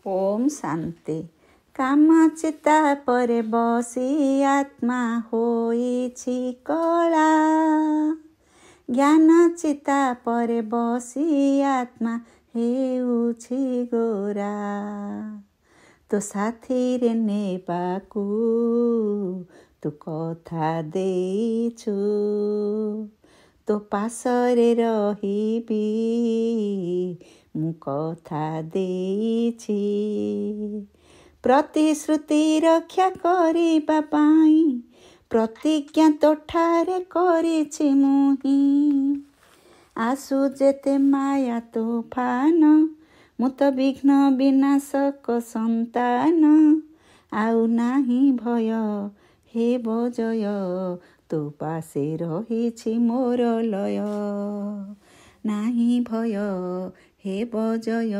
ओम शांति। काम चिता परे बसी आत्मा होइछि कला। ज्ञान चिता परे बसी आत्मा हेउछि गोरा। तो साथी रे नेबाकू तू कथा देइछु। तो पासरे रहिबी मु कथा देइछि। प्रतिश्रुति रक्षा करिबा पाई प्रतिज्ञा तोठारे करिछि मुहि। आसु जेते माया तोफान मु तो विघ्न विनाशक संतान। आउ नाही भय हेब जय तो पासे रहिछि मोर लय। नाही भय हेब जय